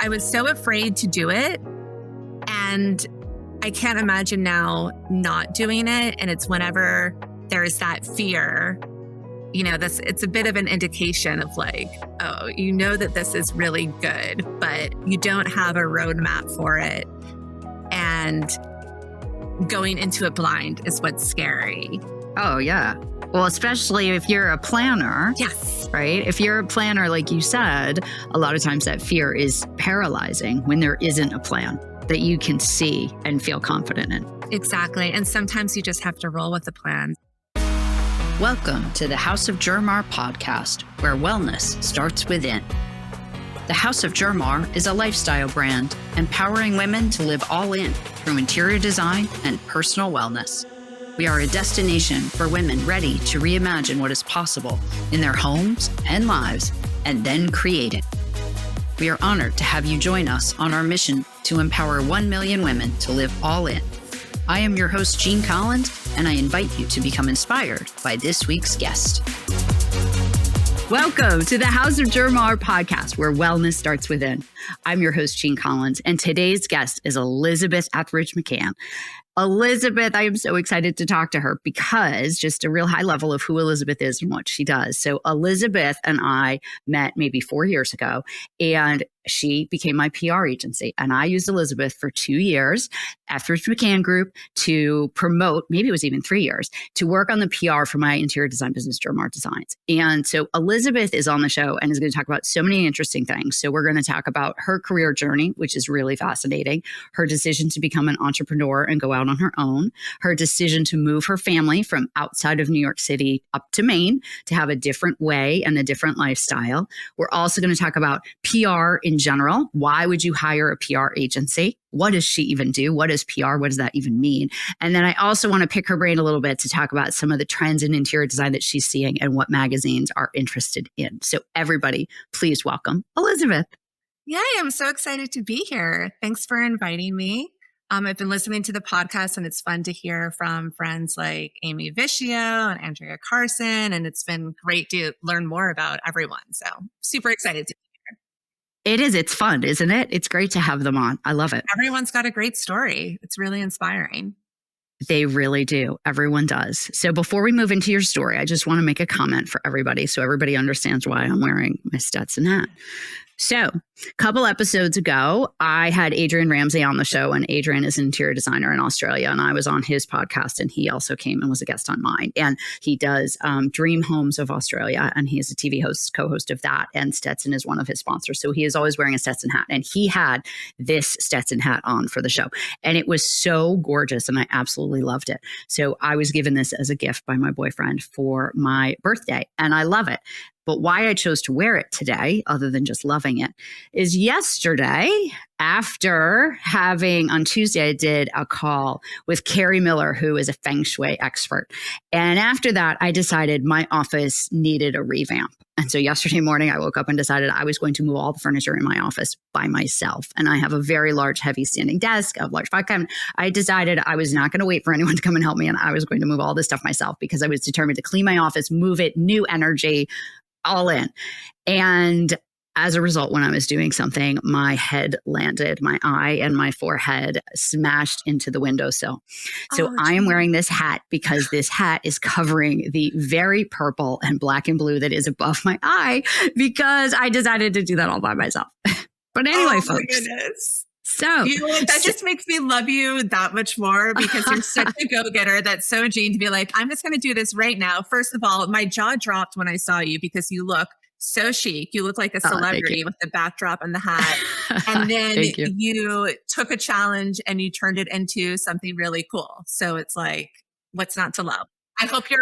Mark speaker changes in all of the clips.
Speaker 1: I was so afraid to do it. And I can't imagine now not doing it. And it's whenever there's that fear, it's a bit of an indication of like, oh, you know that this is really good, but you don't have a roadmap for it. And going into it blind is what's scary.
Speaker 2: Oh, yeah. Well, especially if you're a planner.
Speaker 1: Yes.
Speaker 2: Right? If you're a planner, like you said, a lot of times that fear is paralyzing when there isn't a plan that you can see and feel confident in.
Speaker 1: Exactly. And sometimes you just have to roll with the plan.
Speaker 2: Welcome to the House of Germar podcast, where wellness starts within. The House of Germar is a lifestyle brand empowering women to live all in through interior design and personal wellness. We are a destination for women ready to reimagine what is possible in their homes and lives and then create it. We are honored to have you join us on our mission to empower 1 million women to live all in. I am your host, Jean Collins, and I invite you to become inspired by this week's guest. Welcome to the House of Germar podcast, where wellness starts within. I'm your host, Jean Collins, and today's guest is Elizabeth Ethridge McCann. Elizabeth, I am so excited to talk to her because just a real high level of who Elizabeth is and what she does. So Elizabeth and I met maybe 4 years ago, and she became my PR agency. And I used Elizabeth for 2 years, Ethridge McGann Group, to promote, maybe it was even 3 years, to work on the PR for my interior design business, Germar Designs. And so Elizabeth is on the show and is going to talk about so many interesting things. So we're going to talk about her career journey, which is really fascinating, her decision to become an entrepreneur and go out on her own, her decision to move her family from outside of New York City up to Maine to have a different way and a different lifestyle. We're also going to talk about PR in general. Why would you hire a PR agency? What does she even do? What is PR? What does that even mean? And then I also want to pick her brain a little bit to talk about some of the trends in interior design that she's seeing and what magazines are interested in. So everybody, please welcome Elizabeth.
Speaker 1: Yay, I'm so excited to be here. Thanks for inviting me. I've been listening to the podcast, and it's fun to hear from friends like Amy Vicio and Andrea Carson, and it's been great to learn more about everyone. So super excited to be here.
Speaker 2: It is. It's fun, isn't it? It's great to have them on. I love it.
Speaker 1: Everyone's got a great story. It's really inspiring.
Speaker 2: They really do. Everyone does. So before we move into your story, I just want to make a comment for everybody so everybody understands why I'm wearing my Stetson hat. So a couple episodes ago, I had Adrian Ramsey on the show, and Adrian is an interior designer in Australia, and I was on his podcast, and he also came and was a guest on mine. And he does Dream Homes of Australia, and he is a TV host, co-host of that, and Stetson is one of his sponsors. So he is always wearing a Stetson hat, and he had this Stetson hat on for the show, and it was so gorgeous, and I absolutely loved it. So I was given this as a gift by my boyfriend for my birthday, and I love it. But why I chose to wear it today, other than just loving it, is yesterday, after having, on Tuesday, I did a call with Carrie Miller, who is a Feng Shui expert. And after that, I decided my office needed a revamp. And so yesterday morning, I woke up and decided I was going to move all the furniture in my office by myself. And I have a very large, heavy standing desk, a large file cabinet. I decided I was not going to wait for anyone to come and help me. And I was going to move all this stuff myself because I was determined to clean my office, move it, new energy, all in. And as a result, when I was doing something, my head landed, my eye and my forehead smashed into the windowsill. So I am wearing this hat because this hat is covering the very purple and black and blue that is above my eye because I decided to do that all by myself. But anyway, folks.
Speaker 1: Goodness.
Speaker 2: So
Speaker 1: you know what, that just makes me love you that much more because you're such a go-getter. That's so Jean to be like, I'm just going to do this right now. First of all, my jaw dropped when I saw you because you look so chic. You look like a celebrity with the backdrop and the hat. And then you took a challenge and you turned it into something really cool. So it's like, what's not to love? I hope your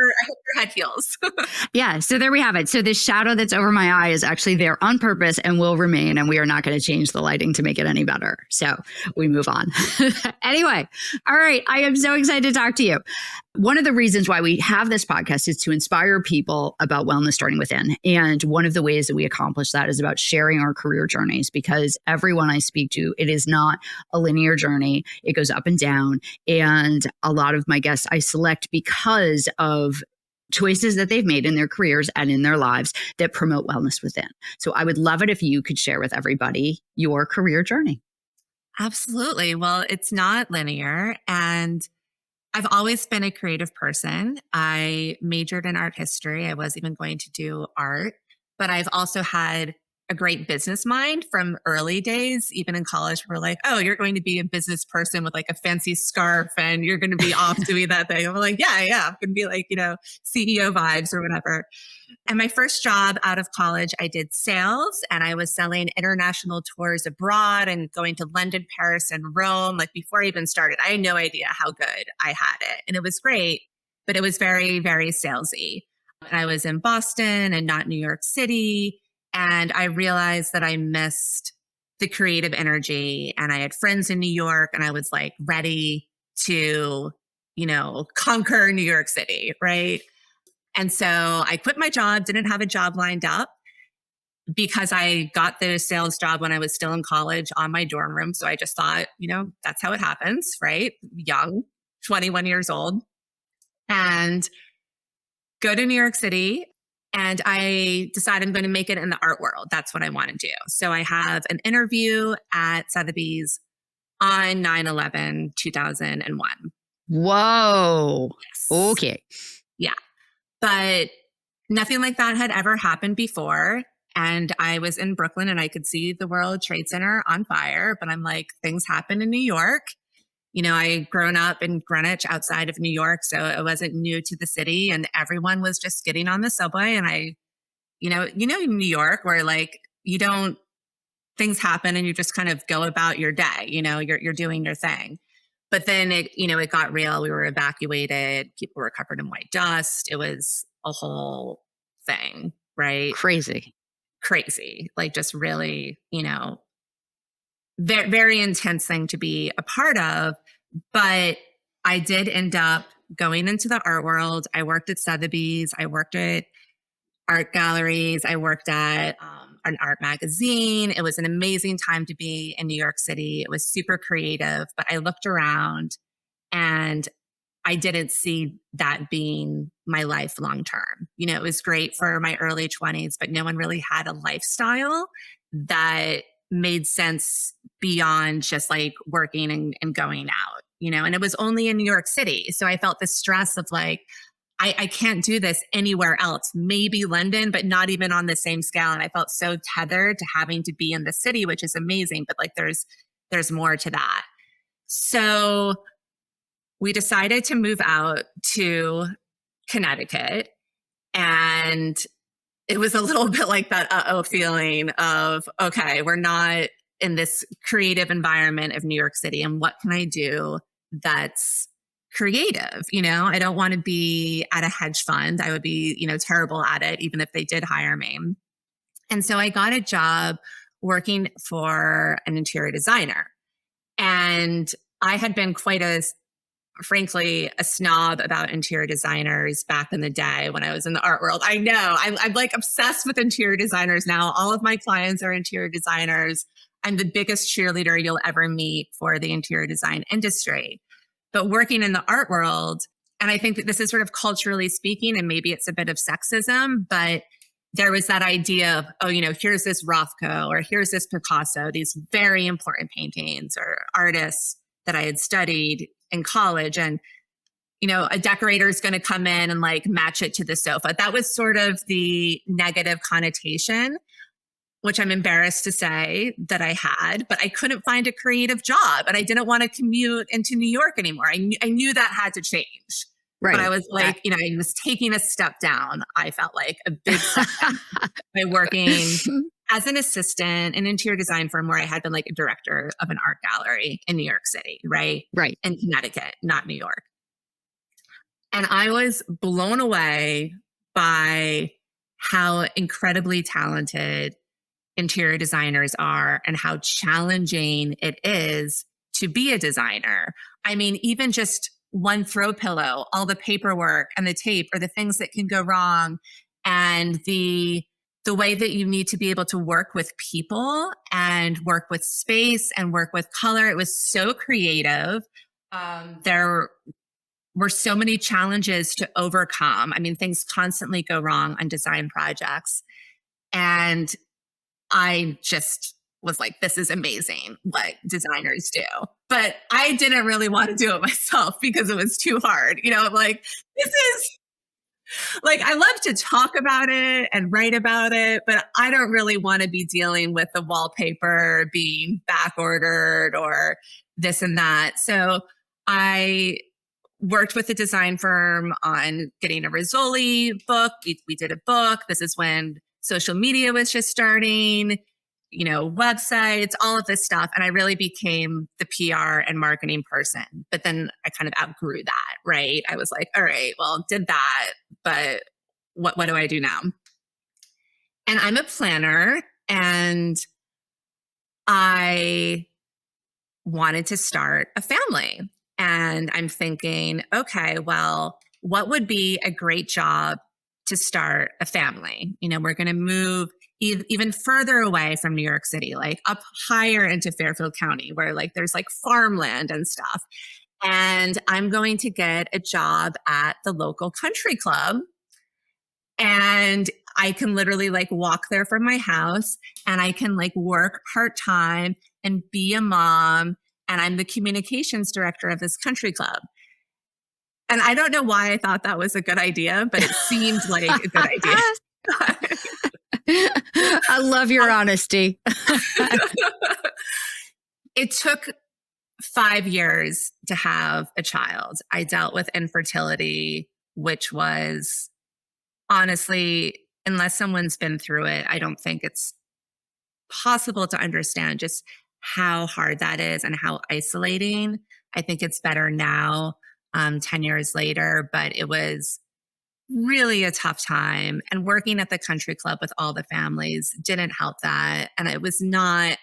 Speaker 1: head heals.
Speaker 2: Yeah. So there we have it. So this shadow that's over my eye is actually there on purpose and will remain. And we are not going to change the lighting to make it any better. So we move on. Anyway. All right. I am so excited to talk to you. One of the reasons why we have this podcast is to inspire people about wellness starting within. And one of the ways that we accomplish that is about sharing our career journeys, because everyone I speak to, it is not a linear journey. It goes up and down. And a lot of my guests I select because of choices that they've made in their careers and in their lives that promote wellness within. So I would love it if you could share with everybody your career journey.
Speaker 1: Absolutely. Well, it's not linear. And I've always been a creative person. I majored in art history. I was even going to do art, but I've also had a great business mind from early days. Even in college, we're like, oh, you're going to be a business person with like a fancy scarf and you're going to be off doing that thing. I'm like, yeah, I'm going to be like, CEO vibes or whatever. And my first job out of college, I did sales and I was selling international tours abroad and going to London, Paris, and Rome. Like before I even started, I had no idea how good I had it. And it was great, but it was very, very salesy. And I was in Boston and not New York City. And I realized that I missed the creative energy. And I had friends in New York and I was like ready to, conquer New York City, right? And so I quit my job, didn't have a job lined up because I got the sales job when I was still in college on my dorm room. So I just thought, that's how it happens, right? Young, 21 years old, and go to New York City. And I decided I'm going to make it in the art world. That's what I want to do. So I have an interview at Sotheby's on 9/11/2001.
Speaker 2: Whoa.
Speaker 1: Yes.
Speaker 2: Okay.
Speaker 1: Yeah. But nothing like that had ever happened before. And I was in Brooklyn and I could see the World Trade Center on fire. But I'm like, things happen in New York. I grown up in Greenwich outside of New York, so it wasn't new to the city. And everyone was just getting on the subway. And in New York where like things happen and you just kind of go about your day. You're doing your thing. But then it got real. We were evacuated. People were covered in white dust. It was a whole thing, right?
Speaker 2: Crazy.
Speaker 1: Like just really, very, very intense thing to be a part of. But I did end up going into the art world. I worked at Sotheby's. I worked at art galleries. I worked at an art magazine. It was an amazing time to be in New York City. It was super creative, but I looked around and I didn't see that being my life long term. It was great for my early 20s, but no one really had a lifestyle that made sense beyond just like working and going out, and it was only in New York City. So I felt the stress of like, I can't do this anywhere else, maybe London, but not even on the same scale. And I felt so tethered to having to be in the city, which is amazing, but like there's more to that. So we decided to move out to Connecticut, and it was a little bit like that uh-oh feeling of, okay, we're not in this creative environment of New York City. And what can I do that's creative? I don't want to be at a hedge fund. I would be, terrible at it, even if they did hire me. And so I got a job working for an interior designer. And I had been frankly, a snob about interior designers back in the day when I was in the art world. I know I'm like obsessed with interior designers now. All of my clients are interior designers. I'm the biggest cheerleader you'll ever meet for the interior design industry. But working in the art world, and I think that this is sort of culturally speaking, and maybe it's a bit of sexism, but there was that idea of, oh, here's this Rothko or here's this Picasso, these very important paintings or artists that I had studied in college. And, a decorator is going to come in and like match it to the sofa. That was sort of the negative connotation, which I'm embarrassed to say that I had, but I couldn't find a creative job and I didn't want to commute into New York anymore. I knew that had to change. Right. But I was like, I was taking a step down. I felt like a big step down by working as an assistant in an interior design firm where I had been like a director of an art gallery in New York City, right?
Speaker 2: Right.
Speaker 1: In Connecticut, not New York. And I was blown away by how incredibly talented interior designers are and how challenging it is to be a designer. I mean, even just one throw pillow, all the paperwork and the tape or the things that can go wrong, and the way that you need to be able to work with people and work with space and work with color. It was so creative. There were so many challenges to overcome. I mean, things constantly go wrong on design projects. And I just was like, this is amazing what designers do. But I didn't really want to do it myself because it was too hard. I'm like, this is like, I love to talk about it and write about it, but I don't really want to be dealing with the wallpaper being back ordered or this and that. So I worked with a design firm on getting a Rizzoli book. We did a book. This is when social media was just starting, websites, all of this stuff. And I really became the PR and marketing person. But then I kind of outgrew that, right? I was like, all right, well, did that, but what do I do now? And I'm a planner, and I wanted to start a family. And I'm thinking, okay, well, what would be a great job to start a family? We're going to move even further away from New York City, like up higher into Fairfield County, where like there's like farmland and stuff. And I'm going to get a job at the local country club. And I can literally like walk there from my house, and I can like work part-time and be a mom. And I'm the communications director of this country club. And I don't know why I thought that was a good idea, but it seemed like a good idea.
Speaker 2: I love your honesty.
Speaker 1: It took 5 years to have a child. I dealt with infertility, which was honestly, unless someone's been through it, I don't think it's possible to understand just how hard that is and how isolating. I think it's better now, 10 years later, but it was really a tough time. And working at the country club with all the families didn't help that. And it was not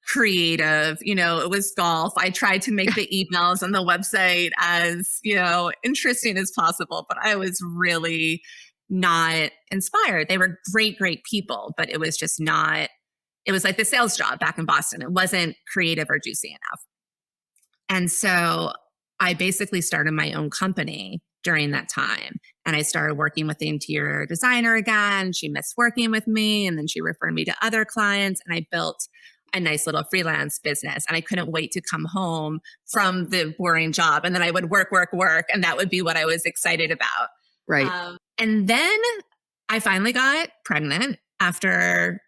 Speaker 1: creative. It was golf. I tried to make the emails on the website as, interesting as possible, but I was really not inspired. They were great, great people, but it was just not, it was like the sales job back in Boston. It wasn't creative or juicy enough. And so I basically started my own company during that time. And I started working with the interior designer again. She missed working with me, and then she referred me to other clients, and I built a nice little freelance business. And I couldn't wait to come home from the boring job. And then I would work. And that would be what I was excited about.
Speaker 2: Right.
Speaker 1: And then I finally got pregnant after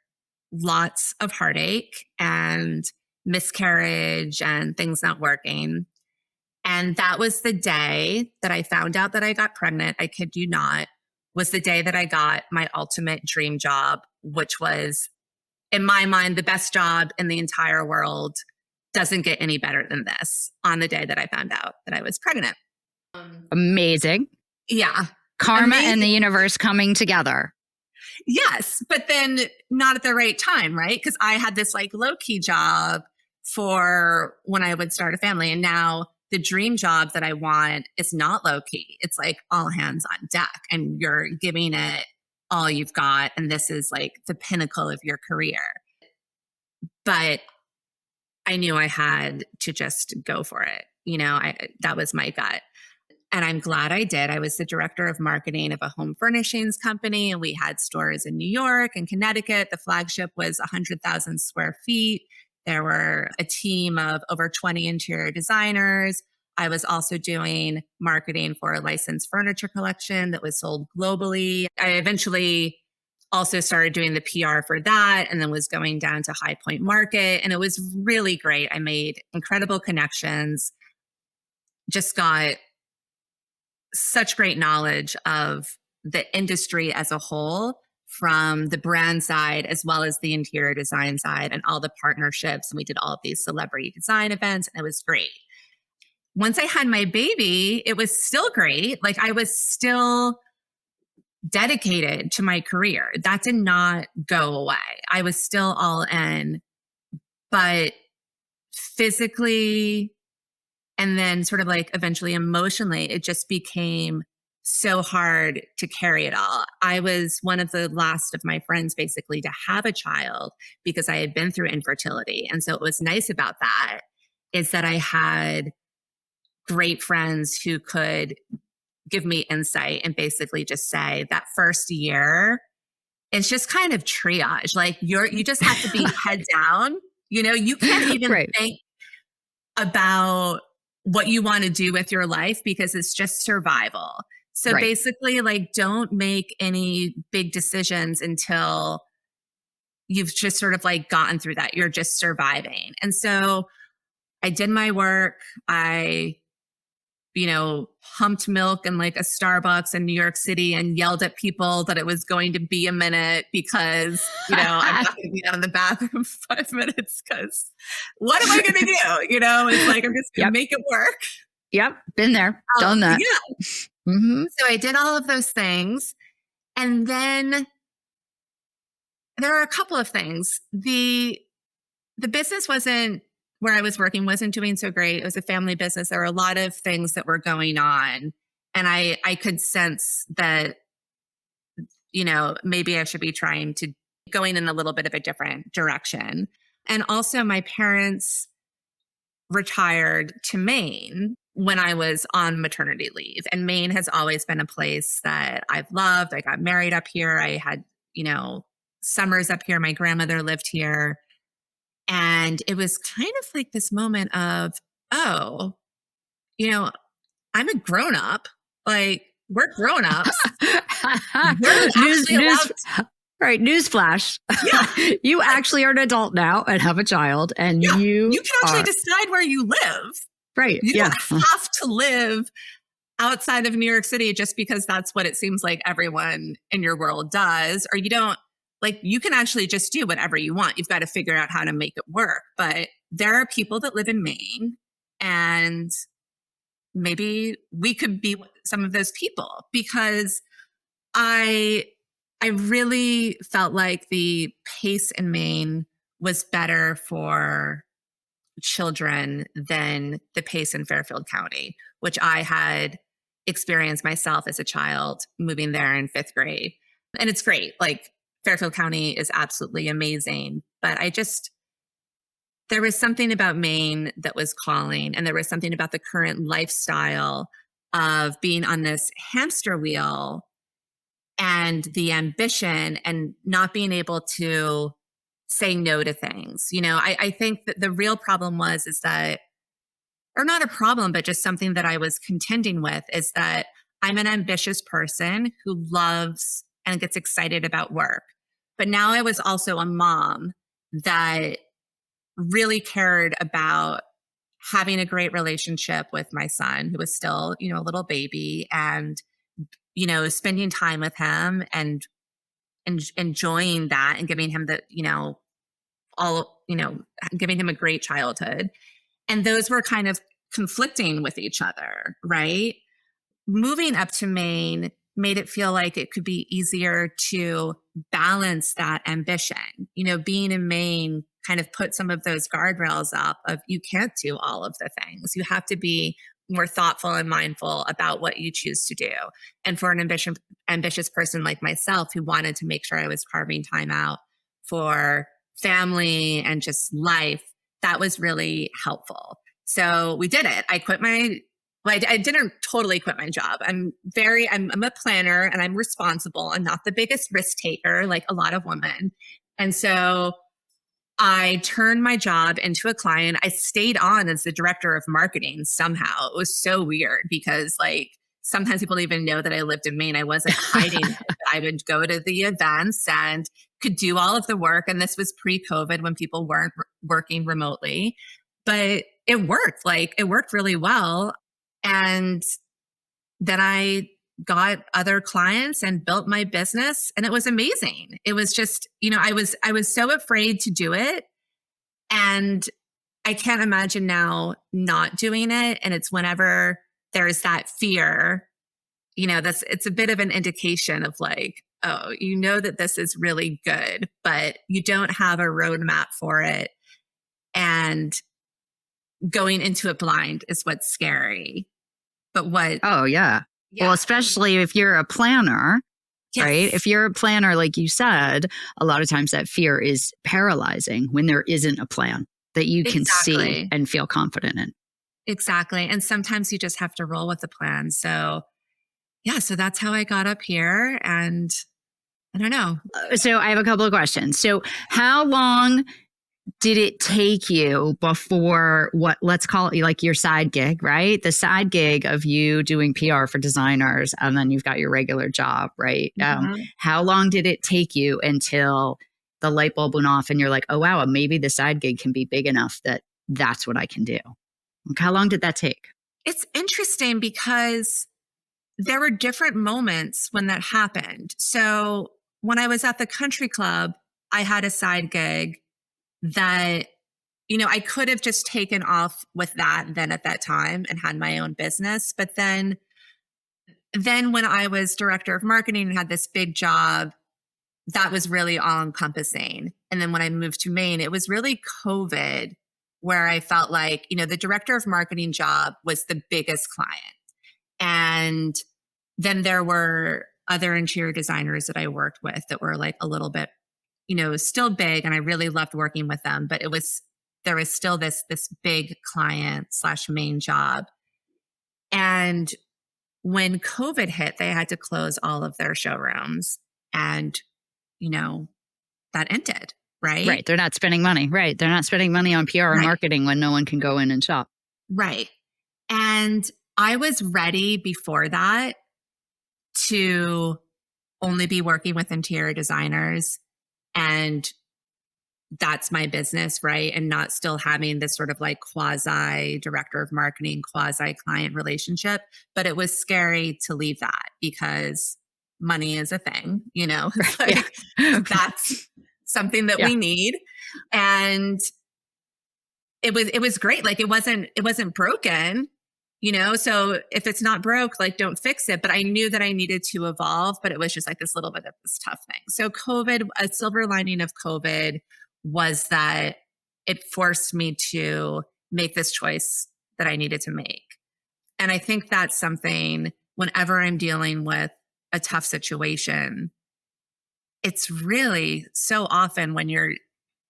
Speaker 1: lots of heartache and miscarriage and things not working. And that was the day that I found out that I got pregnant. I kid you not, was the day that I got my ultimate dream job, which was, in my mind, the best job in the entire world. Doesn't get any better than this, on the day that I found out that I was pregnant.
Speaker 2: Amazing.
Speaker 1: Yeah.
Speaker 2: Karma
Speaker 1: Amazing.
Speaker 2: and the universe coming together.
Speaker 1: Yes, but then not at the right time, right? Because I had this like low-key job for when I would start a family. And now the dream job that I want is not low-key. It's like all hands on deck, and you're giving it all you've got. And this is like the pinnacle of your career. But I knew I had to just go for it. That was my gut. And I'm glad I did. I was the director of marketing of a home furnishings company, and we had stores in New York and Connecticut. The flagship was 100,000 square feet. There were a team of over 20 interior designers. I was also doing marketing for a licensed furniture collection that was sold globally. I eventually also started doing the PR for that, and then was going down to High Point Market. And it was really great. I made incredible connections, just got such great knowledge of the industry as a whole, from the brand side as well as the interior design side, and all the partnerships. And we did all of these celebrity design events, and it was great. Once I had my baby, it was still great. Like, I was still dedicated to my career. That did not go away. I was still all in, but physically, and then sort of like eventually emotionally, it just became so hard to carry it all. I was one of the last of my friends basically to have a child, because I had been through infertility. And so what was nice about that is that I had great friends who could give me insight and basically just say that first year, it's just kind of triage. Like you just have to be head down. You can't even
Speaker 2: Right.
Speaker 1: think about what you want to do with your life because it's just survival. So
Speaker 2: Right.
Speaker 1: basically, like, don't make any big decisions until you've just sort of like gotten through that. You're just surviving. And so I did my work. I pumped milk in like a Starbucks in New York City and yelled at people that it was going to be a minute because, I'm not going to be down in the bathroom 5 minutes because what am I going to do? It's like, I'm just going to make it work.
Speaker 2: Yep. Been there, done that.
Speaker 1: Yeah.
Speaker 2: Mm-hmm.
Speaker 1: So I did all of those things. And then there are a couple of things. The business where I was working wasn't doing so great. It was a family business. There were a lot of things that were going on. And I could sense that, maybe I should be trying to going in a little bit of a different direction. And also my parents retired to Maine when I was on maternity leave. And Maine has always been a place that I've loved. I got married up here. I had, summers up here. My grandmother lived here. And it was kind of like this moment of, oh, I'm a grown up. Like, we're grown ups.
Speaker 2: Right. Newsflash. Yeah. You actually are an adult now and have a child. And you
Speaker 1: can actually decide where you live.
Speaker 2: Right.
Speaker 1: You don't have to live outside of New York City just because that's what it seems like everyone in your world does. Or you don't. Like, you can actually just do whatever you want. You've got to figure out how to make it work. But there are people that live in Maine, and maybe we could be some of those people, because I really felt like the pace in Maine was better for children than the pace in Fairfield County, which I had experienced myself as a child moving there in 5th grade. And it's great. Like, Fairfield County is absolutely amazing, but there was something about Maine that was calling, and there was something about the current lifestyle of being on this hamster wheel and the ambition and not being able to say no to things. I think that the real problem is that, or not a problem, but just something that I was contending with, is that I'm an ambitious person who loves and gets excited about work. But now I was also a mom that really cared about having a great relationship with my son, who was still, a little baby, and, spending time with him and enjoying that and giving him giving him a great childhood. And those were kind of conflicting with each other, right? Moving up to Maine made it feel like it could be easier to balance that ambition. Being in Maine kind of put some of those guardrails up of, you can't do all of the things. You have to be more thoughtful and mindful about what you choose to do. And for an ambitious person like myself, who wanted to make sure I was carving time out for family and just life, that was really helpful. So we did it. I didn't totally quit my job. I'm a planner, and I'm responsible. I'm not the biggest risk taker like a lot of women. And so I turned my job into a client. I stayed on as the director of marketing somehow. It was so weird because, like, sometimes people didn't even know that I lived in Maine. I wasn't hiding it. I would go to the events and could do all of the work. And this was pre-COVID, when people weren't working remotely. But it worked. Like, it worked really well. And then I got other clients and built my business, and it was amazing. It was just, I was so afraid to do it, and I can't imagine now not doing it. And it's whenever there's that fear, it's a bit of an indication of like, oh, that this is really good, but you don't have a roadmap for it. And going into it blind is what's scary. But
Speaker 2: Oh, yeah. Well, especially if you're a planner, right? If you're a planner, like you said, a lot of times that fear is paralyzing when there isn't a plan that you can see and feel confident in.
Speaker 1: exactly. And sometimes you just have to roll with the plan. So yeah, so that's how I got up here. And I don't know.
Speaker 2: So I have a couple of questions. So how long did it take you before what, let's call it like your side gig, right? The side gig of you doing PR for designers, and then you've got your regular job, right?
Speaker 1: Mhm.
Speaker 2: How long did it take you until the light bulb went off and you're like, oh, wow, maybe the side gig can be big enough that that's what I can do? Like, how long did that take?
Speaker 1: It's interesting because there were different moments when that happened. So when I was at the country club, I had a side gig that, I could have just taken off with that then at that time and had my own business. But then when I was director of marketing and had this big job, that was really all encompassing. And then when I moved to Maine, it was really COVID where I felt like, the director of marketing job was the biggest client. And then there were other interior designers that I worked with that were like a little bit, still big. And I really loved working with them, but there was still this big client slash main job. And when COVID hit, they had to close all of their showrooms and, you know, that ended, right?
Speaker 2: Right. They're not spending money. Right. They're not spending money on PR and
Speaker 1: Right.
Speaker 2: marketing when no one can go in and shop.
Speaker 1: Right. And I was ready before that to only be working with interior designers and that's my business, right? And not still having this sort of like quasi director of marketing, quasi client relationship. But it was scary to leave that because money is a thing, it's like
Speaker 2: Yeah.
Speaker 1: that's something that
Speaker 2: Yeah.
Speaker 1: we need. And it was great. Like it wasn't broken, so if it's not broke, like don't fix it. But I knew that I needed to evolve, but it was just like this little bit of this tough thing. So COVID, a silver lining of COVID was that it forced me to make this choice that I needed to make. And I think that's something whenever I'm dealing with a tough situation, it's really so often when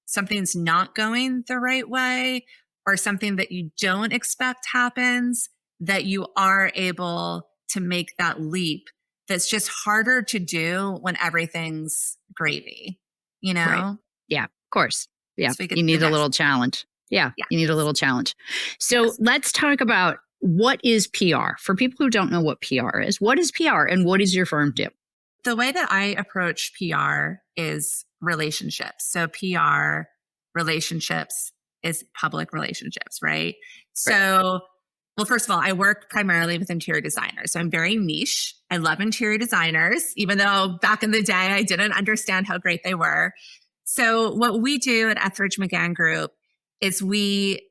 Speaker 1: something's not going the right way or something that you don't expect happens that you are able to make that leap that's just harder to do when everything's gravy, you
Speaker 2: Right.
Speaker 1: know?
Speaker 2: Yeah. Of course. Yeah.
Speaker 1: So we
Speaker 2: You
Speaker 1: could,
Speaker 2: need a
Speaker 1: yes,
Speaker 2: little challenge. Yeah.
Speaker 1: yes,
Speaker 2: You need a little challenge. So
Speaker 1: yes.
Speaker 2: let's talk about what is PR for people who don't know what PR is. What is PR and what does your firm do?
Speaker 1: The way that I approach PR is relationships. So PR relationships is public relationships, right?
Speaker 2: Right.
Speaker 1: So, well, first of all, I work primarily with interior designers. So I'm very niche. I love interior designers, even though back in the day I didn't understand how great they were. So what we do at Ethridge McGann Group is we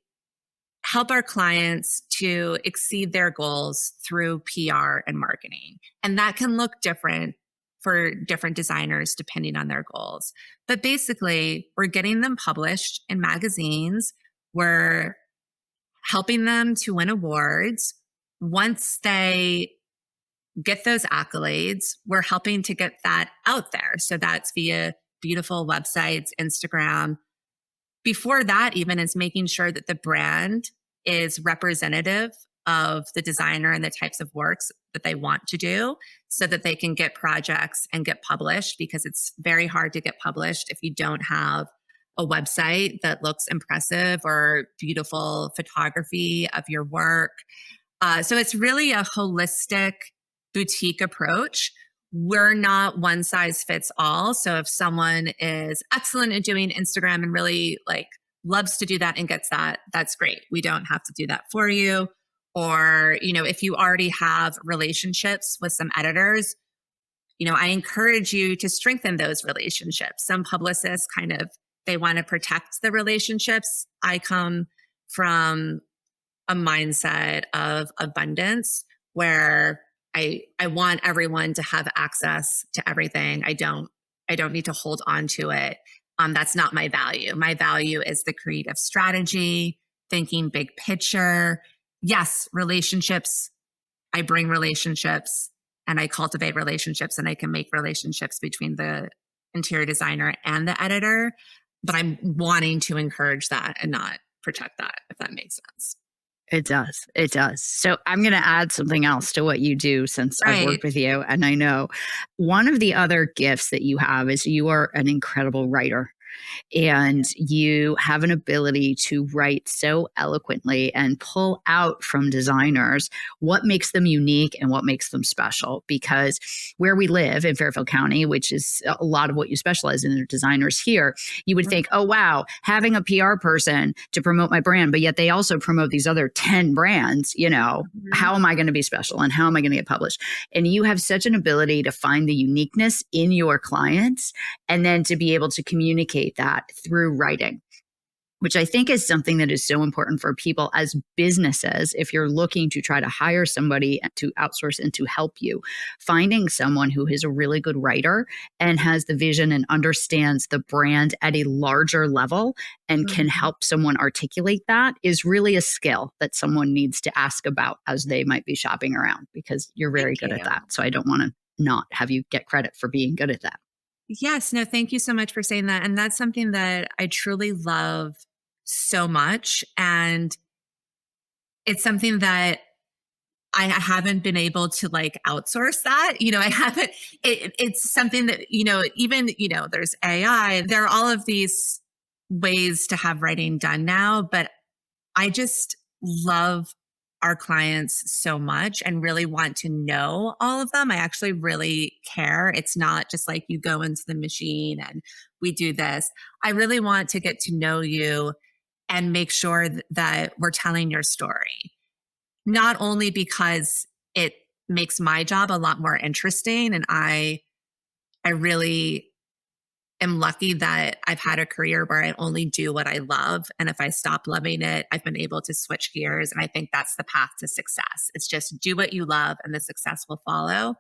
Speaker 1: help our clients to exceed their goals through PR and marketing. And that can look different for different designers depending on their goals. But basically, we're getting them published in magazines. We're helping them to win awards. Once they get those accolades, we're helping to get that out there. So that's via beautiful websites, Instagram, before that even is making sure that the brand is representative of the designer and the types of works that they want to do so that they can get projects and get published because it's very hard to get published if you don't have a website that looks impressive or beautiful photography of your work. So it's really a holistic boutique approach. We're not one size fits all. So if someone is excellent at doing Instagram and really like loves to do that and gets that, that's great. We don't have to do that for you. Or, if you already have relationships with some editors, I encourage you to strengthen those relationships. Some publicists they want to protect the relationships. I come from a mindset of abundance where I want everyone to have access to everything. I don't need to hold on to it. That's not my value. My value is the creative strategy, thinking big picture. Yes, relationships. I bring relationships and I cultivate relationships and I can make relationships between the interior designer and the editor. But I'm wanting to encourage that and not protect that, if that makes sense.
Speaker 2: It does. It does. So I'm going to add something else to what you do since I've
Speaker 1: Right.
Speaker 2: worked with you. And I know one of the other gifts that you have is you are an incredible writer. And you have an ability to write so eloquently and pull out from designers what makes them unique and what makes them special. Because where we live in Fairfield County, which is a lot of what you specialize in, are designers here, you would think, oh, wow, having a PR person to promote my brand, but yet they also promote these other 10 brands, how am I going to be special and how am I going to get published? And you have such an ability to find the uniqueness in your clients and then to be able to communicate that through writing, which I think is something that is so important for people as businesses. If you're looking to try to hire somebody to outsource and to help you, finding someone who is a really good writer and has the vision and understands the brand at a larger level and can help someone articulate that is really a skill that someone needs to ask about as they might be shopping around, because you're very good at that. So I don't want to not have you get credit for being good at that.
Speaker 1: Yes. No, thank you so much for saying that. And that's something that I truly love so much. And it's something that I haven't been able to like outsource that. I haven't, it's something that, even, there's AI, there are all of these ways to have writing done now, but I just love our clients so much and really want to know all of them. I actually really care. It's not just like you go into the machine and we do this. I really want to get to know you and make sure that we're telling your story, not only because it makes my job a lot more interesting. And I really am lucky that I've had a career where I only do what I love. And if I stop loving it, I've been able to switch gears. And I think that's the path to success. It's just do what you love and the success will follow.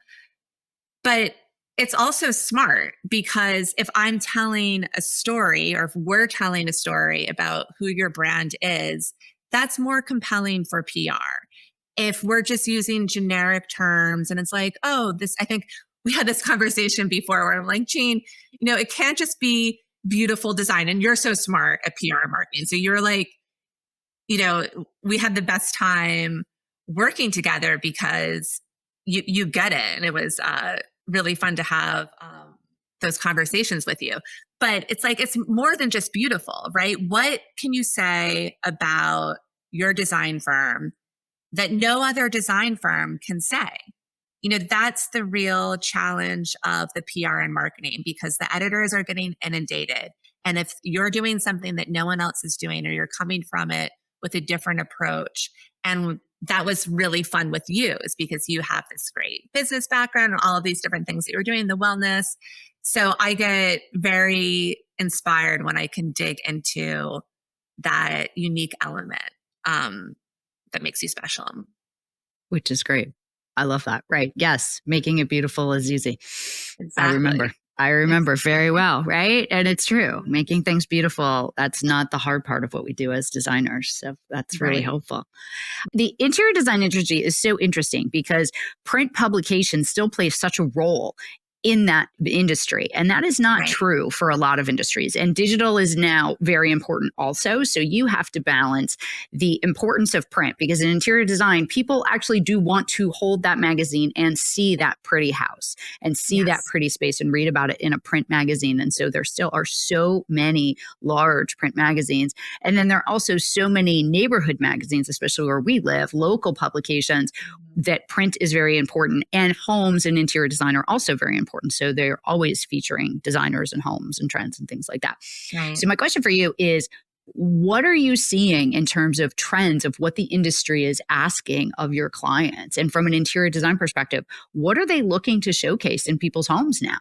Speaker 1: But it's also smart, because if I'm telling a story, or if we're telling a story about who your brand is, that's more compelling for PR. If we're just using generic terms and it's like, oh, I think we had this conversation before where I'm like, Jean, it can't just be beautiful design. And you're so smart at PR marketing. So you're like, we had the best time working together because you get it. And it was really fun to have those conversations with you. But it's like, it's more than just beautiful, right? What can you say about your design firm that no other design firm can say? That's the real challenge of the PR and marketing, because the editors are getting inundated. And if you're doing something that no one else is doing, or you're coming from it with a different approach, and that was really fun with you, is because you have this great business background and all of these different things that you're doing, the wellness. So I get very inspired when I can dig into that unique element that makes you special.
Speaker 2: Which is great. I love that. Right. Yes. Making it beautiful is easy.
Speaker 1: Exactly.
Speaker 2: I remember very well. Right. And it's true. Making things beautiful, that's not the hard part of what we do as designers. So that's really helpful. The interior design industry is so interesting because print publication still plays such a role in that industry. And that is not true for a lot of industries. And digital is now very important also. So you have to balance the importance of print, because in interior design, people actually do want to hold that magazine and see that pretty house and see that pretty space and read about it in a print magazine. And so there still are so many large print magazines. And then there are also so many neighborhood magazines, especially where we live, local publications, that print is very important. And homes and interior design are also very important. So they're always featuring designers and homes and trends and things like that. So my question for you is, what are you seeing in terms of trends of what the industry is asking of your clients? And from an interior design perspective, what are they looking to showcase in people's homes now?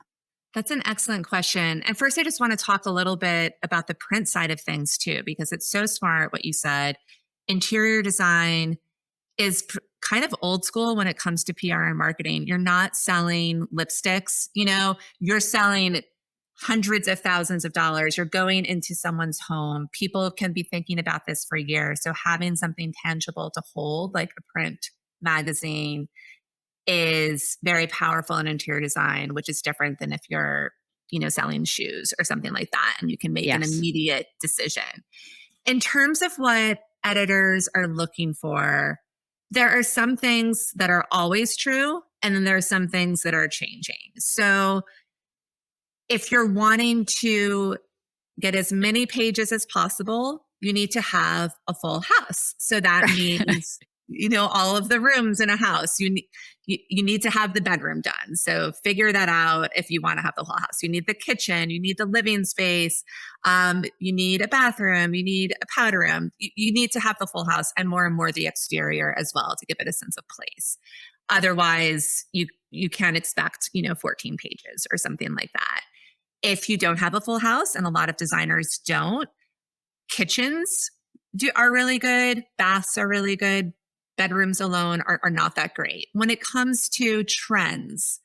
Speaker 1: That's an excellent question. And first, I just want to talk a little bit about the print side of things too, because it's so smart what you said. Interior design is kind of old school when it comes to PR and marketing. You're not selling lipsticks, you're selling hundreds of thousands of dollars. You're going into someone's home. People can be thinking about this for years. So having something tangible to hold, like a print magazine, is very powerful in interior design, which is different than if you're, selling shoes or something like that. And you can make an immediate decision. In terms of what editors are looking for. There are some things that are always true, and then there are some things that are changing. So if you're wanting to get as many pages as possible, you need to have a full house. So that means, all of the rooms in a house. You need to have the bedroom done. So figure that out if you want to have the whole house. You need the kitchen, you need the living space, you need a bathroom, you need a powder room. You need to have the full house, and more the exterior as well, to give it a sense of place. Otherwise, you can't expect, 14 pages or something like that. If you don't have a full house, and a lot of designers don't, kitchens are really good. Baths are really good. Bedrooms alone are not that great. When it comes to trends,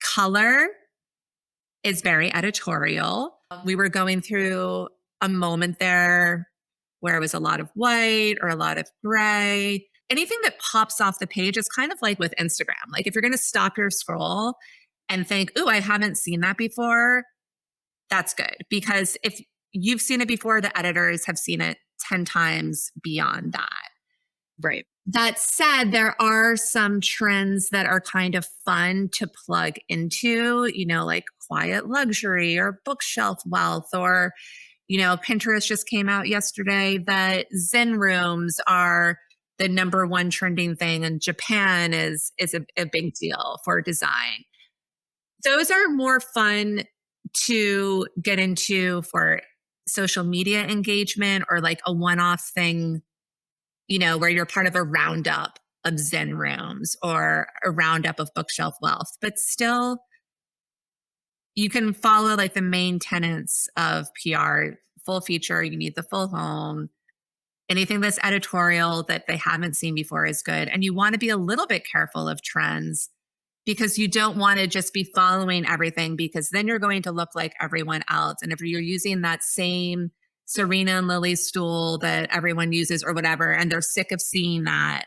Speaker 1: color is very editorial. We were going through a moment there where it was a lot of white or a lot of gray. Anything that pops off the page is kind of like with Instagram. Like if you're going to stop your scroll and think, "Ooh, I haven't seen that before," that's good. Because if you've seen it before, the editors have seen it 10 times beyond that.
Speaker 2: Right.
Speaker 1: That said, there are some trends that are kind of fun to plug into, like quiet luxury or bookshelf wealth, or, Pinterest just came out yesterday that Zen rooms are the number one trending thing, and Japan is a big deal for design. Those are more fun to get into for social media engagement, or like a one-off thing, where you're part of a roundup of Zen rooms or a roundup of bookshelf wealth. But still, you can follow like the main tenets of PR. Full feature, you need the full home. Anything that's editorial that they haven't seen before is good. And you want to be a little bit careful of trends, because you don't want to just be following everything, because then you're going to look like everyone else. And if you're using that same Serena and Lily stool that everyone uses or whatever, and they're sick of seeing that,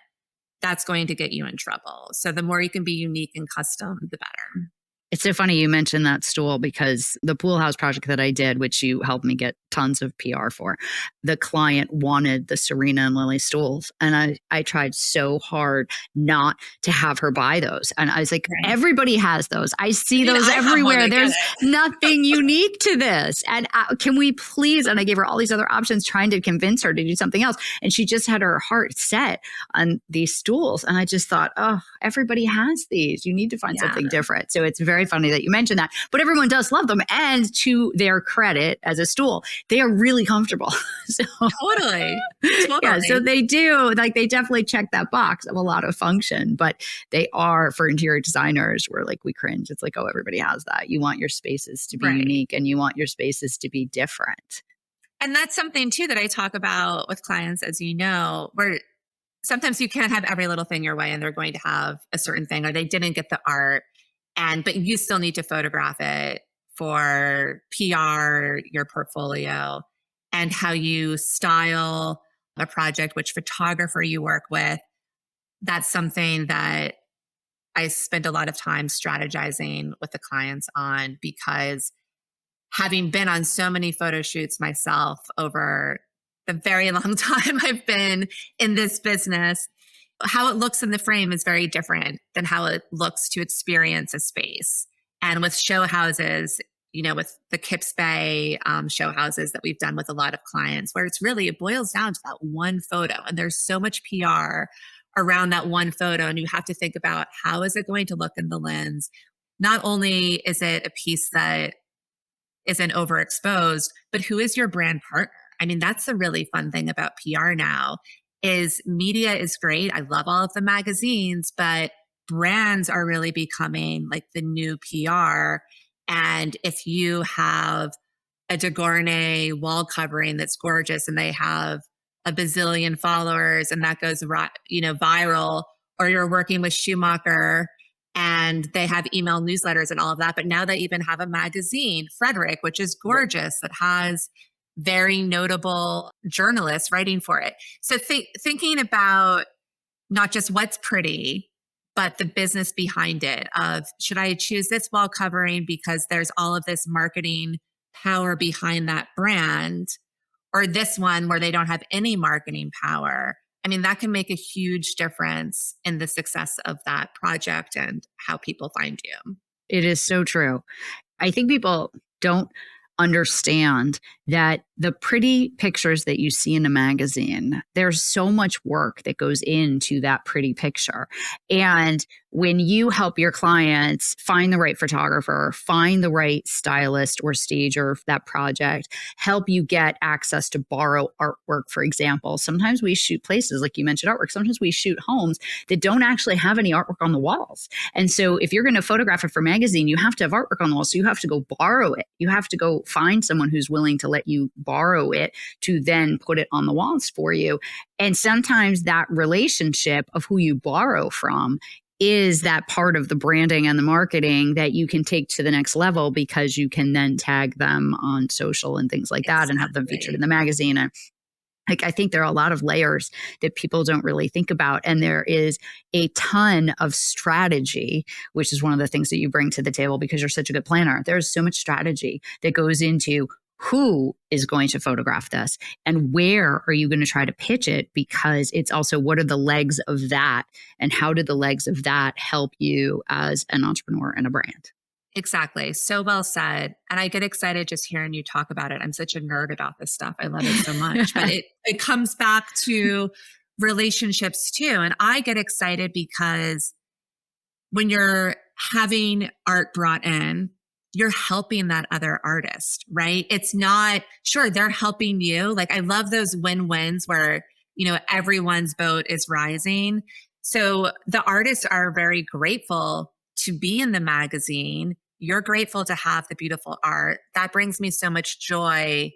Speaker 1: that's going to get you in trouble. So the more you can be unique and custom, the better.
Speaker 2: It's so funny you mentioned that stool, because the pool house project that I did, which you helped me get tons of PR for, the client wanted the Serena and Lily stools. And I tried so hard not to have her buy those. And I was like,
Speaker 1: Right.
Speaker 2: Everybody has those. I see those everywhere. There's nothing unique to this. And can we please? And I gave her all these other options, trying to convince her to do something else. And she just had her heart set on these stools. And I just thought, oh, everybody has these. You need to find something different. So it's very funny that you mentioned that, but everyone does love them. And to their credit as a stool, they are really comfortable. So
Speaker 1: Totally.
Speaker 2: yeah, so they do, like, they definitely check that box of a lot of function, but they are, for interior designers, where like we cringe. It's like, oh, everybody has that. You want your spaces to be unique, and you want your spaces to be different.
Speaker 1: And that's something too that I talk about with clients, as you know, where sometimes you can't have every little thing your way, and they're going to have a certain thing, or they didn't get the art, but you still need to photograph it for PR, your portfolio, and how you style a project, which photographer you work with. That's something that I spend a lot of time strategizing with the clients on, because having been on so many photo shoots myself over the very long time I've been in this business, how it looks in the frame is very different than how it looks to experience a space. And with show houses, with the Kips Bay show houses that we've done with a lot of clients, where it boils down to that one photo. And there's so much PR around that one photo. And you have to think about, how is it going to look in the lens? Not only is it a piece that isn't overexposed, but who is your brand partner? I mean, that's the really fun thing about PR now, is media is great. I love all of the magazines, but brands are really becoming like the new PR. And if you have a De Gournay wall covering that's gorgeous, and they have a bazillion followers, and that goes viral, or you're working with Schumacher and they have email newsletters and all of that, but now they even have a magazine, Frederick, which is gorgeous, that has very notable journalists writing for it. So thinking about not just what's pretty, but the business behind it, of, should I choose this wall covering because there's all of this marketing power behind that brand? or this one where they don't have any marketing power. I mean, that can make a huge difference in the success of that project and how people find you.
Speaker 2: It is so true. I think people don't understand that the pretty pictures that you see in a magazine, there's so much work that goes into that pretty picture. And when you help your clients find the right photographer, find the right stylist or stager for that project, help you get access to borrow artwork, for example. Sometimes we shoot places, like you mentioned, artwork. Sometimes we shoot homes that don't actually have any artwork on the walls. And so if you're going to photograph it for magazine, you have to have artwork on the wall. So you have to go borrow it. You have to go find someone who's willing to let you borrow it to then put it on the walls for you. And sometimes that relationship of who you borrow from is that part of the branding and the marketing that you can take to the next level, because you can then tag them on social and things like that and have them featured in the magazine. And like, I think there are a lot of layers that people don't really think about. And there is a ton of strategy, which is one of the things that you bring to the table because you're such a good planner. There's so much strategy that goes into who is going to photograph this and where are you going to try to pitch it, because it's also what are the legs of that and how do the legs of that help you as an entrepreneur and a brand.
Speaker 1: Exactly. So well said. And I get excited just hearing you talk about it. I'm such a nerd about this stuff. I love it so much. But it comes back to relationships too. And I get excited because when you're having art brought in, you're helping that other artist, right? It's not, sure, they're helping you. Like, I love those win-wins where, everyone's boat is rising. So the artists are very grateful to be in the magazine. You're grateful to have the beautiful art. That brings me so much joy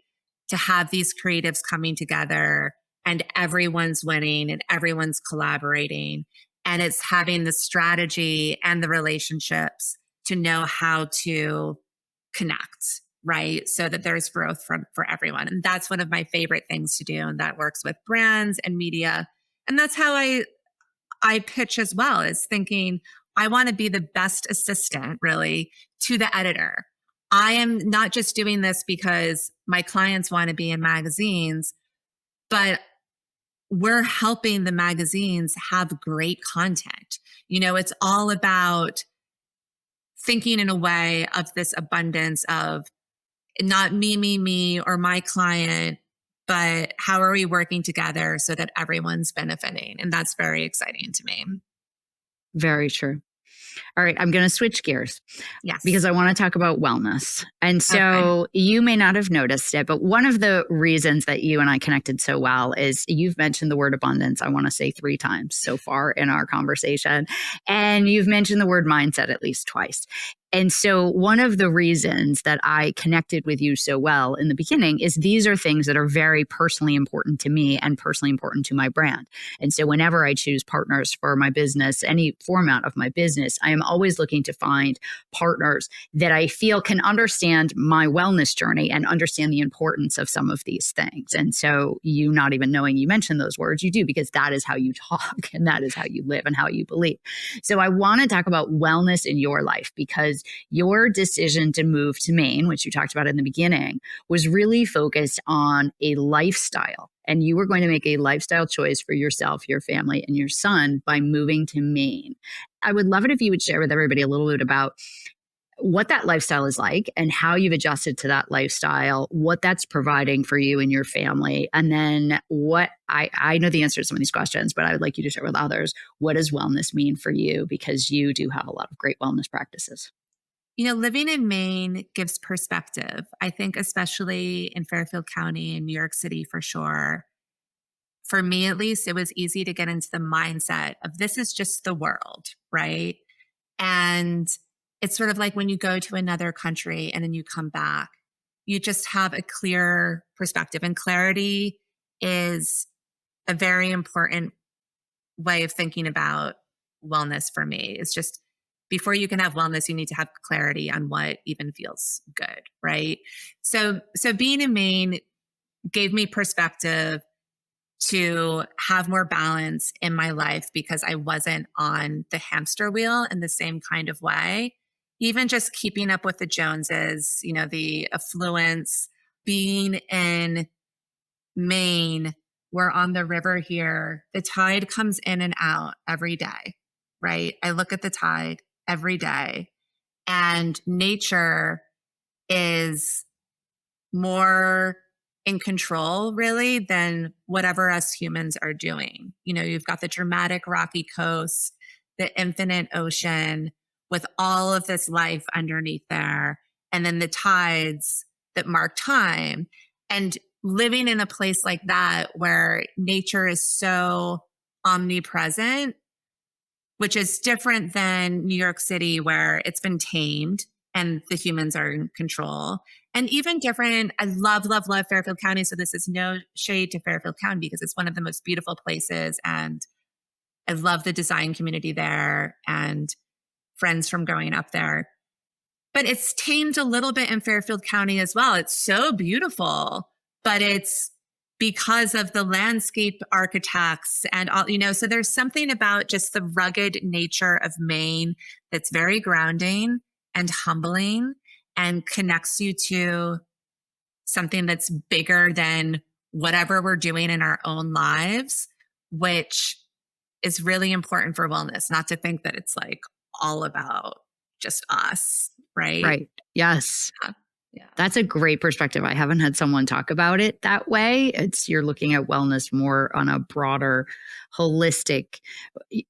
Speaker 1: to have these creatives coming together and everyone's winning and everyone's collaborating. And it's having the strategy and the relationships to know how to connect, right? So that there's growth for everyone. And that's one of my favorite things to do. And that works with brands and media. And that's how I pitch as well, is thinking, I want to be the best assistant really to the editor. I am not just doing this because my clients want to be in magazines, but we're helping the magazines have great content. It's all about thinking in a way of this abundance of not me, or my client, but how are we working together so that everyone's benefiting? And that's very exciting to me.
Speaker 2: Very true. All right, I'm going to switch gears.
Speaker 1: Yes.
Speaker 2: Because I want to talk about wellness. And so You may not have noticed it, but one of the reasons that you and I connected so well is you've mentioned the word abundance, I want to say 3 times so far in our conversation. And you've mentioned the word mindset at least twice. And so one of the reasons that I connected with you so well in the beginning is these are things that are very personally important to me and personally important to my brand. And so whenever I choose partners for my business, any format of my business, I am always looking to find partners that I feel can understand my wellness journey and understand the importance of some of these things. And so you not even knowing you mentioned those words, you do, because that is how you talk and that is how you live and how you believe. So I want to talk about wellness in your life, because your decision to move to Maine, which you talked about in the beginning, was really focused on a lifestyle. And you were going to make a lifestyle choice for yourself, your family, and your son by moving to Maine. I would love it if you would share with everybody a little bit about what that lifestyle is like and how you've adjusted to that lifestyle, what that's providing for you and your family. And then what I know the answer to some of these questions, but I would like you to share with others, what does wellness mean for you? Because you do have a lot of great wellness practices.
Speaker 1: Living in Maine gives perspective. I think especially in Fairfield County and New York City for sure. For me, at least, it was easy to get into the mindset of this is just the world, right? And it's sort of like when you go to another country and then you come back, you just have a clear perspective. And clarity is a very important way of thinking about wellness for me. It's just, before you can have wellness, you need to have clarity on what even feels good, right? So being in Maine gave me perspective to have more balance in my life because I wasn't on the hamster wheel in the same kind of way. Even just keeping up with the Joneses, the affluence, being in Maine, we're on the river here. The tide comes in and out every day, right? I look at the tide every day, and nature is more in control really than whatever us humans are doing. You've got the dramatic rocky coast, the infinite ocean with all of this life underneath there, and then the tides that mark time. And living in a place like that where nature is so omnipresent, which is different than New York City, where it's been tamed and the humans are in control. And even different, I love, love, love Fairfield County. So this is no shade to Fairfield County because it's one of the most beautiful places. And I love the design community there and friends from growing up there. But it's tamed a little bit in Fairfield County as well. It's so beautiful, but it's because of the landscape architects and all, so there's something about just the rugged nature of Maine that's very grounding and humbling and connects you to something that's bigger than whatever we're doing in our own lives, which is really important for wellness, not to think that it's like all about just us, right?
Speaker 2: Right. Yes.
Speaker 1: Yeah.
Speaker 2: That's a great perspective. I haven't had someone talk about it that way. You're looking at wellness more on a broader, holistic,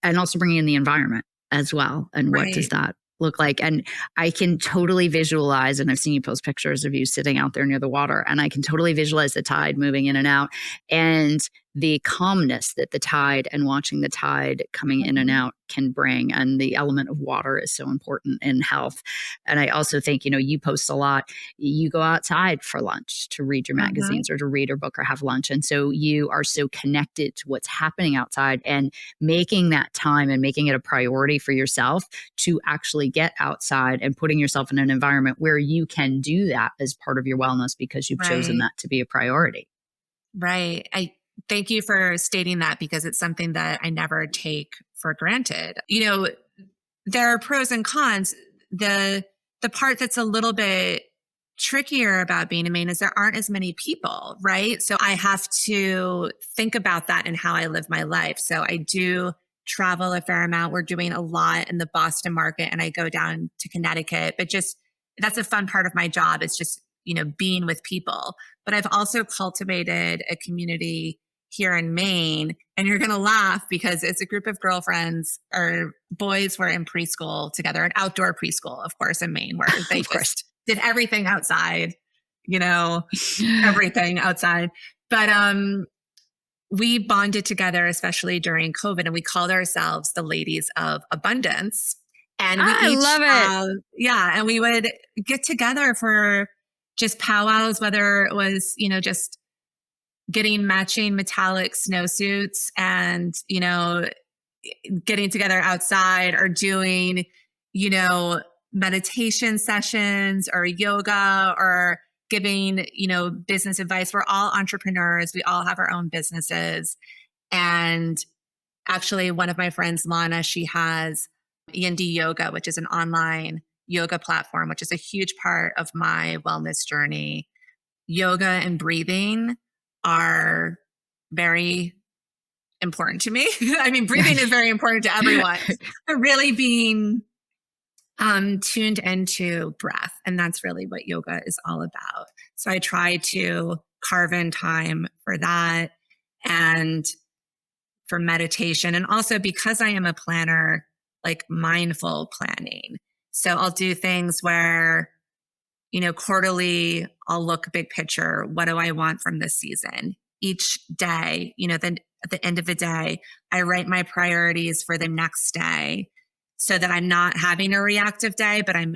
Speaker 2: and also bringing in the environment as well. And what does that look like? And I can totally visualize, and I've seen you post pictures of you sitting out there near the water, and I can totally visualize the tide moving in and out and the calmness that the tide and watching the tide coming in and out can bring. And the element of water is so important in health. And I also think, you post a lot, you go outside for lunch to read your magazines or to read a book or have lunch. And so you are so connected to what's happening outside, and making that time and making it a priority for yourself to actually get outside and putting yourself in an environment where you can do that as part of your wellness because you've chosen that to be a priority.
Speaker 1: Right. I thank you for stating that because it's something that I never take for granted. There are pros and cons. The part that's a little bit trickier about being in Maine is there aren't as many people, right? So I have to think about that in how I live my life. So I do travel a fair amount. We're doing a lot in the Boston market, and I go down to Connecticut, but just that's a fun part of my job. It's just, being with people. But I've also cultivated a community here in Maine, and you're going to laugh because it's a group of girlfriends or boys were in preschool together, an outdoor preschool, of course, in Maine, where they just did everything outside, everything outside. But we bonded together, especially during COVID, and we called ourselves the Ladies of Abundance. And we
Speaker 2: love it.
Speaker 1: And we would get together for just powwows, whether it was, just getting matching metallic snowsuits and, getting together outside or doing, meditation sessions or yoga or giving, business advice. We're all entrepreneurs. We all have our own businesses. And actually, one of my friends, Lana, she has E&D Yoga, which is an online yoga platform, which is a huge part of my wellness journey. Yoga and breathing are very important to me. I mean, breathing is very important to everyone, but really being tuned into breath. And that's really what yoga is all about. So I try to carve in time for that and for meditation. And also because I am a planner, like mindful planning. So I'll do things where, quarterly, I'll look big picture. What do I want from this season? Each day, then at the end of the day, I write my priorities for the next day so that I'm not having a reactive day, but I'm,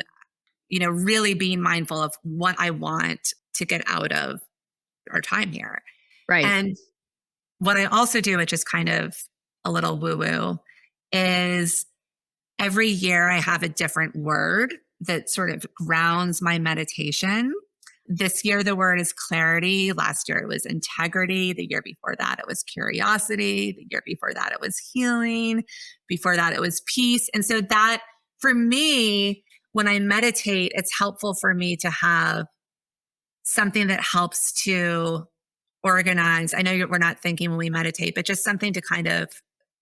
Speaker 1: really being mindful of what I want to get out of our time here.
Speaker 2: Right.
Speaker 1: And what I also do, which is kind of a little woo-woo, is every year I have a different word that sort of grounds my meditation. This year, the word is clarity. Last year, it was integrity. The year before that, it was curiosity. The year before that, it was healing. Before that, it was peace. And so that, for me, when I meditate, it's helpful for me to have something that helps to organized. I know we're not thinking when we meditate, but just something to kind of,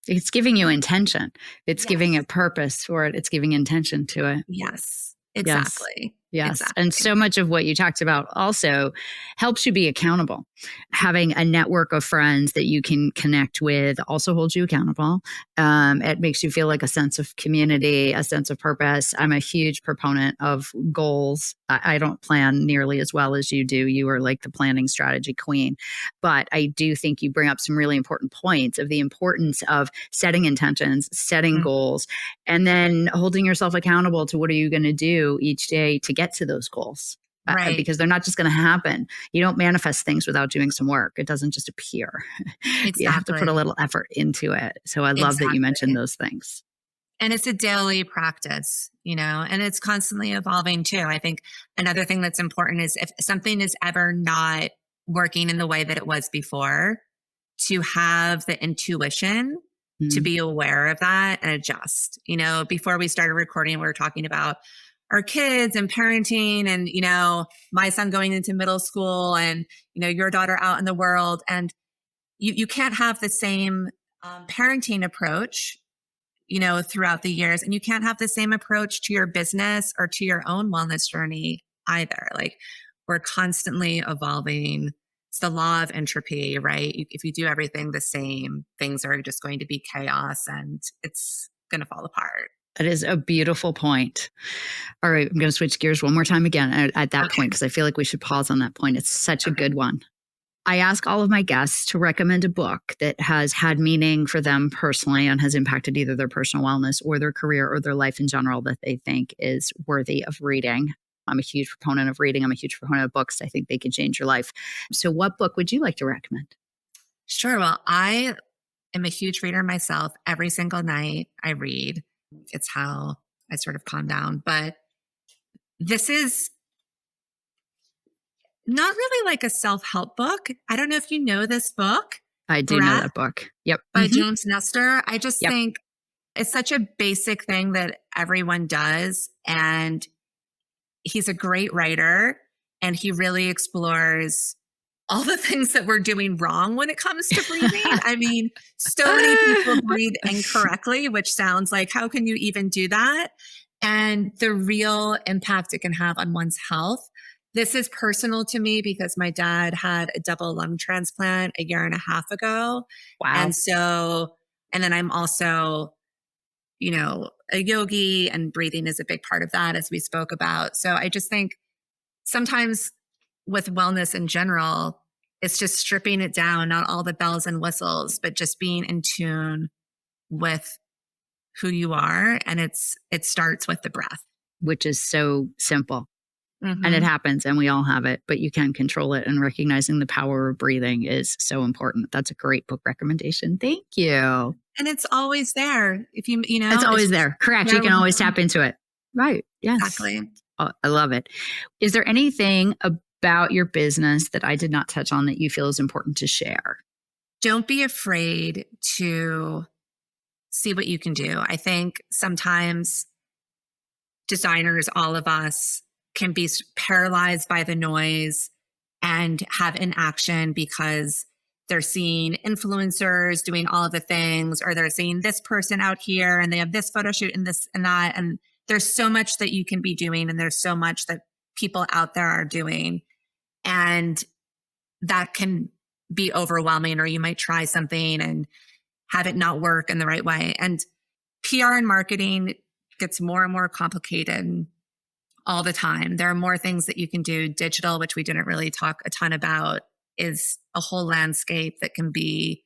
Speaker 2: It's giving you intention. It's giving a
Speaker 1: yes,
Speaker 2: purpose for it. It's giving intention to it.
Speaker 1: yes,
Speaker 2: Yes.
Speaker 1: exactly.
Speaker 2: Yes. And
Speaker 1: Exactly.
Speaker 2: so much of what you talked about also helps you be accountable. Having a network of friends that you can connect with also holds you accountable. It makes you feel like a sense of community, a sense of purpose. I'm a huge proponent of goals. I don't plan nearly as well as you do. You are like the planning strategy queen. But I do think you bring up some really important points of the importance of setting intentions, setting
Speaker 1: Mm,
Speaker 2: goals, and then holding yourself accountable to what are you going to do each day to get to those goals.
Speaker 1: right.
Speaker 2: Because they're not just going to happen. You don't manifest things without doing some work. It doesn't just appear. You have to put a
Speaker 1: Exactly.
Speaker 2: little effort into it. So I love that you mentioned
Speaker 1: Exactly.
Speaker 2: those things.
Speaker 1: And it's a daily practice, and it's constantly evolving too. I think another thing that's important is if something is ever not working in the way that it was before, to have the intuition to
Speaker 2: Mm.
Speaker 1: be aware of that and adjust. Before we started recording, we were talking about our kids and parenting and, my son going into middle school and, your daughter out in the world. And you can't have the same parenting approach throughout the years. And you can't have the same approach to your business or to your own wellness journey either. Like we're constantly evolving. It's the law of entropy, right? If you do everything the same, things are just going to be chaos and it's going to fall apart.
Speaker 2: That is a beautiful point. All right, I'm going to switch gears one more time again at that
Speaker 1: Okay.
Speaker 2: point because I feel like we should pause on that point. It's such a good one. I ask all of my guests to recommend a book that has had meaning for them personally and has impacted either their personal wellness or their career or their life in general that they think is worthy of reading. I'm a huge proponent of reading. I'm a huge proponent of books. I think they can change your life. So, what book would you like to recommend?
Speaker 1: Sure. Well, I am a huge reader myself. Every single night I read. It's how I sort of calm down. But this is not really like a self-help book. I don't know if you know this book,
Speaker 2: I do know
Speaker 1: Breath
Speaker 2: that book. Yep.
Speaker 1: by James Nestor. I just
Speaker 2: Yep.
Speaker 1: think it's such a basic thing that everyone does. And he's a great writer and he really explores all the things that we're doing wrong when it comes to breathing. I mean, so many people breathe incorrectly, which sounds like, how can you even do that? And the real impact it can have on one's health. This is personal to me because my dad had a double lung transplant a year and a half ago.
Speaker 2: Wow.
Speaker 1: And so, and then I'm also, a yogi and breathing is a big part of that, as we spoke about. So I just think sometimes with wellness in general, it's just stripping it down, not all the bells and whistles, but just being in tune with who you are. And it starts with the breath.
Speaker 2: Which is so simple. And it
Speaker 1: Mm-hmm.
Speaker 2: happens and we all have it, but you can control it. And recognizing the power of breathing is so important. That's a great book recommendation. Thank you.
Speaker 1: And it's always there. If
Speaker 2: It's
Speaker 1: it's
Speaker 2: always
Speaker 1: just
Speaker 2: there. Correct. You
Speaker 1: there
Speaker 2: can
Speaker 1: when
Speaker 2: always
Speaker 1: you
Speaker 2: tap into it. Right. Yes.
Speaker 1: exactly.
Speaker 2: Oh, I love it. Is there anything about your business that I did not touch on that you feel is important to share?
Speaker 1: Don't be afraid to see what you can do. I think sometimes designers, all of us, can be paralyzed by the noise and have inaction because they're seeing influencers doing all of the things, or they're seeing this person out here and they have this photo shoot and this and that. And there's so much that you can be doing, and there's so much that people out there are doing. And that can be overwhelming, or you might try something and have it not work in the right way. And PR and marketing gets more and more complicated all the time. There are more things that you can do. Digital, which we didn't really talk a ton about, is a whole landscape that can be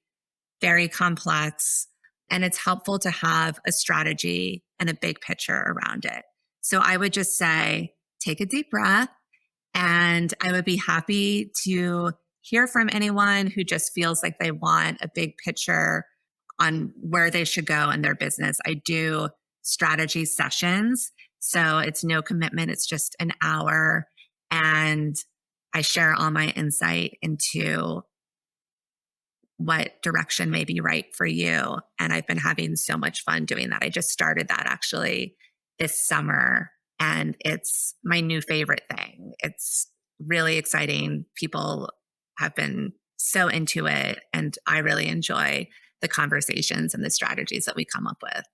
Speaker 1: very complex. And it's helpful to have a strategy and a big picture around it. So I would just say, take a deep breath. And I would be happy to hear from anyone who just feels like they want a big picture on where they should go in their business. I do strategy sessions. So it's no commitment, it's just an hour. And I share all my insight into what direction may be right for you. And I've been having so much fun doing that. I just started that actually this summer, and it's my new favorite thing. It's really exciting. People have been so into it. And I really enjoy the conversations and the strategies that we come up with.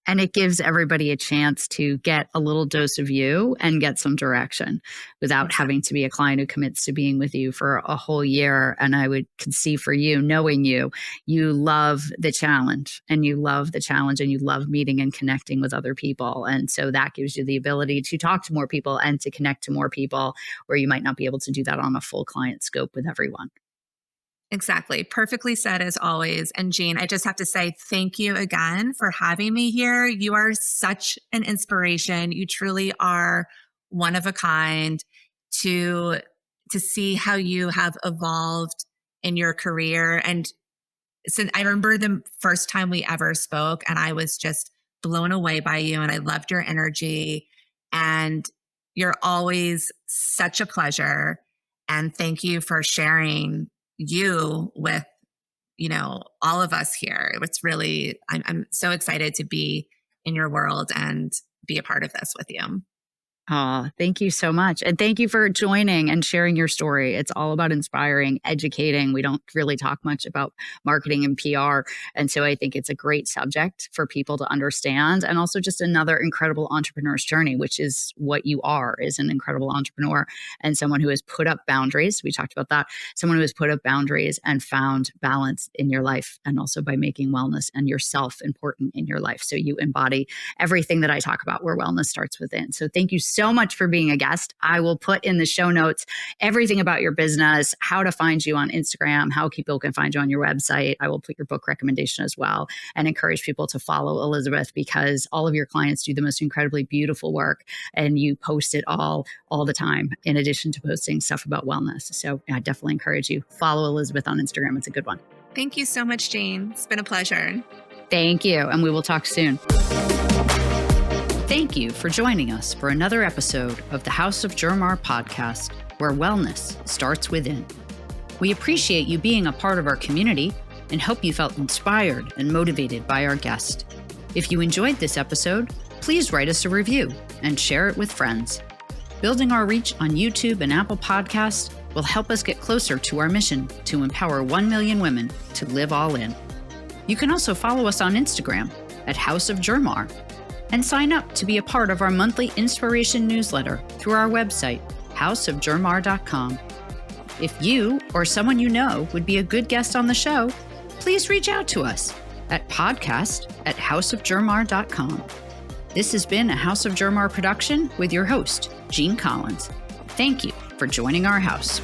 Speaker 2: And it gives everybody a chance to get a little dose of you and get some direction without having to be a client who commits to being with you for a whole year. And I could see for you, knowing you love the challenge and you love meeting and connecting with other people. And so that gives you the ability to talk to more people and to connect to more people where you might not be able to do that on a full client scope with everyone.
Speaker 1: Exactly. Perfectly said as always. And Jean, I just have to say thank you again for having me here. You are such an inspiration. You truly are one of a kind. To see how you have evolved in your career. And since I remember the first time we ever spoke, and I was just blown away by you, and I loved your energy, and you're always such a pleasure. And thank you for sharing you with, all of us here. It's really, I'm so excited to be in your world and be a part of this with you.
Speaker 2: Oh, thank you so much. And thank you for joining and sharing your story. It's all about inspiring, educating. We don't really talk much about marketing and PR. And so I think it's a great subject for people to understand. And also just another incredible entrepreneur's journey, which is what you are, is an incredible entrepreneur and someone who has put up boundaries. We talked about that. Someone who has put up boundaries and found balance in your life, and also by making wellness and yourself important in your life. So you embody everything that I talk about, where wellness starts within. So thank you so much for being a guest. I will put in the show notes everything about your business, how to find you on Instagram, how people can find you on your website. I will put your book recommendation as well, and encourage people to follow Elizabeth, because all of your clients do the most incredibly beautiful work, and you post it all the time, in addition to posting stuff about wellness. So I definitely encourage you, follow Elizabeth on Instagram. It's a good one.
Speaker 1: Thank you so much, Jean. It's been a pleasure.
Speaker 2: Thank you. And we will talk soon. Thank you for joining us for another episode of the House of Germar podcast, where wellness starts within. We appreciate you being a part of our community and hope you felt inspired and motivated by our guest. If you enjoyed this episode, please write us a review and share it with friends. Building our reach on YouTube and Apple Podcasts will help us get closer to our mission to empower 1 million women to live all in. You can also follow us on Instagram at House of Germar, and sign up to be a part of our monthly inspiration newsletter through our website, houseofgermar.com. If you or someone you know would be a good guest on the show, please reach out to us at podcast@houseofgermar.com. This has been a House of Germar production with your host, Jean Collins. Thank you for joining our house.